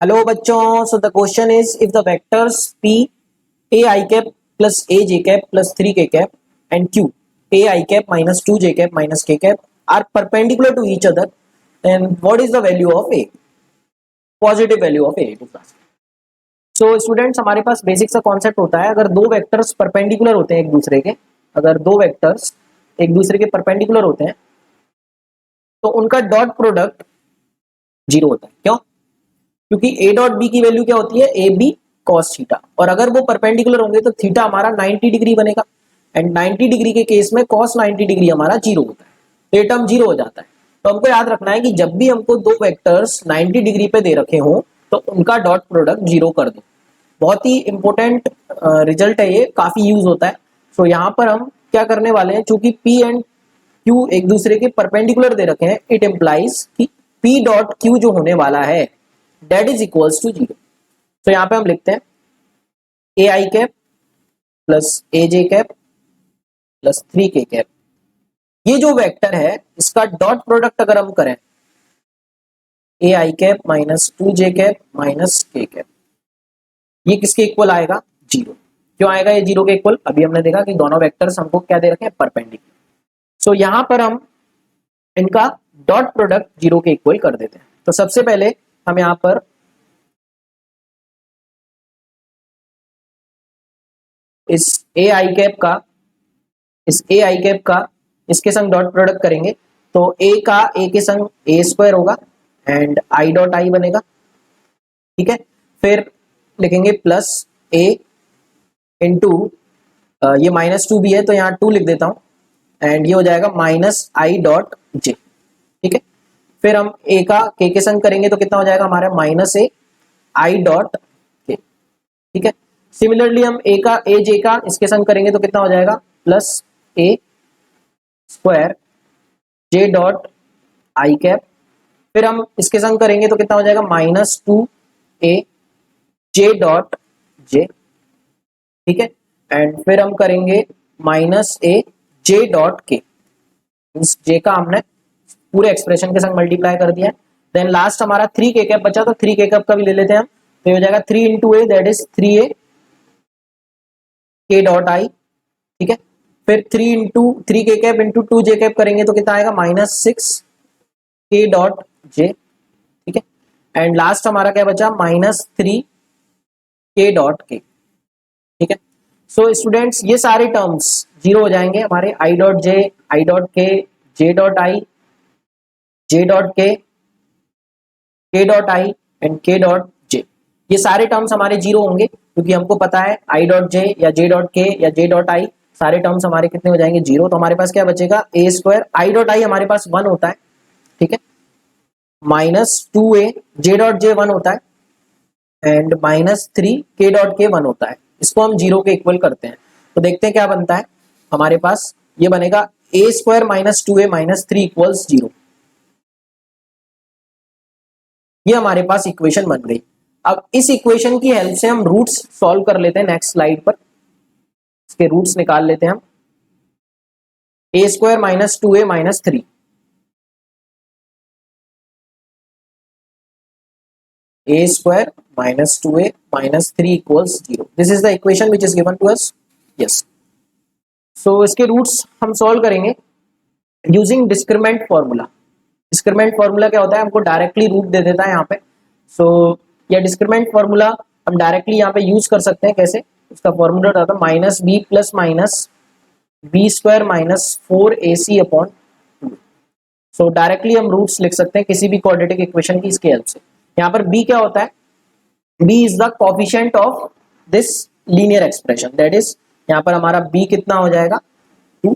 Hello बच्चों, so the question is if the vectors p a I cap plus a j cap plus 3 k cap and q a I cap minus 2 j cap minus k cap are perpendicular to each other, then what is the value of a positive value of a to class. So students, हमारे पास basic सा concept होता है, अगर दो vectors perpendicular होते हैं एक दूसरे के, अगर दो वेक्टर्स एक दूसरे के परपेंडिकुलर होते हैं तो उनका डॉट प्रोडक्ट जीरो होता है. क्यों? क्योंकि a डॉट बी की वैल्यू क्या होती है, ए बी कॉस थीटा, और अगर वो परपेंडिकुलर होंगे तो थीटा हमारा 90 डिग्री बनेगा, एंड 90 डिग्री के केस में कॉस 90 डिग्री हमारा जीरो होता है, तो ये टर्म जीरो हो जाता है. तो हमको याद रखना है कि जब भी हमको दो वेक्टर्स 90 डिग्री पे दे रखे हो तो उनका डॉट प्रोडक्ट जीरो कर दो. बहुत ही इंपॉर्टेंट रिजल्ट है, ये काफी यूज होता है. सो यहाँ पर हम क्या करने वाले हैं, चूंकि P एंड Q एक दूसरे के परपेंडिकुलर दे रखे हैं, इट इम्प्लाइज कि P डॉट Q जो होने वाला है that is equals to zero. तो यहाँ पे हम लिखते हैं A I cap plus A J cap plus 3 K cap. ये जो वेक्टर है इसका डॉट प्रोडक्ट अगर हम करें ए I cap minus 2 J cap minus के कैप, ये किसके इक्वल आएगा, जीरो. क्यों आएगा ये जीरो के इक्वल? अभी हमने देखा कि दोनों वेक्टर्स हमको क्या दे रखे हैं, परपेंडिकुलर. सो यहाँ पर हम इनका डॉट प्रोडक्ट जीरो के इक्वल कर देते हैं. तो सबसे पहले हम यहाँ पर इस ए आई कैप का इसके संग डॉट प्रोडक्ट करेंगे तो ए का ए के संग ए स्क्वायर होगा एंड आई डॉट आई बनेगा. ठीक है, फिर लिखेंगे प्लस ए इंटू, ये माइनस टू भी है तो यहाँ टू लिख देता हूँ, एंड ये हो जाएगा माइनस आई डॉट जे. ठीक है, फिर हम ए का के संग करेंगे तो कितना हो जाएगा हमारा, माइनस ए आई डॉट के. ठीक है, सिमिलरली हम ए का ए जे का इसके संग करेंगे तो कितना हो जाएगा, plus A square J dot I cap. फिर हम इसके संग करेंगे तो कितना हो जाएगा, माइनस टू ए जे डॉट जे. ठीक है, एंड फिर हम करेंगे माइनस ए जे डॉट के. इस जे का हमने पूरे एक्सप्रेशन के संग मल्टीप्लाई कर दिया. देन लास्ट हमारा 3 के कैप बचा, तो 3 के कैप का भी ले लेते हैं हम. तो ये हो जाएगा 3 into A, that is 3a के डॉट आई. ठीक है, फिर 3 के कैप इंटू 2 जे कैप करेंगे तो कितना आएगा, माइनस 6 के डॉट जे. ठीक है, एंड लास्ट हमारा क्या बचा, माइनस 3 के डॉट के. ठीक है, सो स्टूडेंट्स ये सारे टर्म्स जीरो हो जाएंगे हमारे, I dot J, I dot के, J dot I, J dot के डॉट आई एंड के डॉट जे. ये सारे टर्म्स हमारे जीरो होंगे क्योंकि हमको पता है आई डॉट जे या जे डॉट के या जे डॉट आई सारे टर्म्स हमारे कितने हो जाएंगे, जीरो. तो हमारे पास क्या बचेगा, ए स्क्वायर आई डॉट आई हमारे पास वन होता है. ठीक है, माइनस टू ए जे डॉट जे वन होता है एंड माइनस 3 के डॉट के वन होता है. इसको हम जीरो के इक्वल करते हैं तो देखते हैं क्या बनता है हमारे पास. ये बनेगा ए square minus two a minus 3 equals zero. ये हमारे पास इक्वेशन बन गई. अब इस इक्वेशन की हेल्प से हम रूट्स सॉल्व कर लेते हैं. नेक्स्ट स्लाइड पर इसके रूट्स निकाल लेते हैं हम. A square minus two a minus 3, a square minus two a minus 3 equals zero. This is the equation which is given to us. Yes, so इसके रूट्स हम सॉल्व करेंगे using discriminant formula. Discriminant formula क्या होता है, हमको directly root दे देता है यहाँ पे. सो यह डिस्क्रिमेंट फॉर्मूला हम डायरेक्टली यहाँ पे यूज कर सकते हैं. कैसे? उसका फॉर्मूला होता है minus B plus minus B square minus 4ac upon 2. So directly हम रूट्स लिख सकते हैं किसी भी क्वाड्रेटिक इक्वेशन की इसके हेल्प से. यहाँ पर b क्या होता है, b is the coefficient of this linear expression. That is यहाँ पर हमारा b कितना हो जाएगा, 2,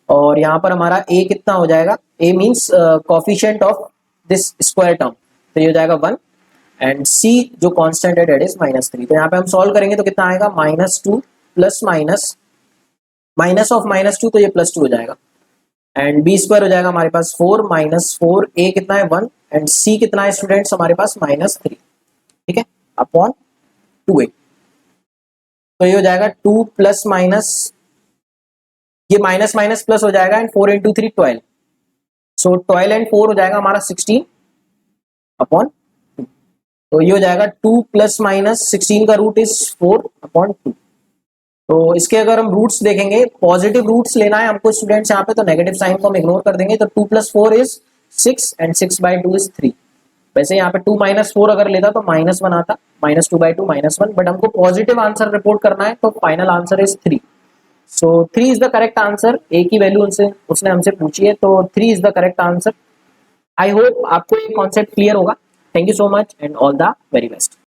और यहाँ पर हमारा a कितना हो जाएगा, a means coefficient of this square term, तो ये हो जाएगा 1, एंड c जो कांस्टेंट है दैट इज माइनस 3. तो यहाँ पे हम सॉल्व करेंगे तो कितना आएगा, minus 2 plus minus minus of minus 2, तो ये प्लस 2 हो जाएगा, एंड बी स्क्वायर हो जाएगा हमारे पास 4 माइनस 4, a कितना है 1, एंड c कितना है स्टूडेंट्स हमारे पास माइनस 3. ठीक है, अपॉन 2a. तो ये हो जाएगा 2 प्लस माइनस, ये माइनस माइनस प्लस हो जाएगा, एंड 4 इंटू 3 12. सो 12 एंड 4 हो जाएगा हमारा 16 अपॉन 2. तो ये हो जाएगा 2 प्लस माइनस 16 का रूट इज 4/2। तो इसके अगर हम रूट्स देखेंगे, पॉजिटिव रूट्स लेना है हमको स्टूडेंट्स यहाँ पे, तो नेगेटिव साइन को हम इग्नोर कर देंगे। तो 2 प्लस 4 इज 6 एंड 6/2 इज 3। वैसे यहाँ पे 2 माइनस 4 अगर लेता तो -1 आता, -2/2 -1, बट हमको पॉजिटिव आंसर रिपोर्ट करना है तो final answer is 3। So 3 is the correct answer. A की वैल्यू उसने हमसे पूछी है, तो 3 is the correct answer. I hope आपको ये कॉन्सेप्ट क्लियर होगा। Thank you so much and all the very best.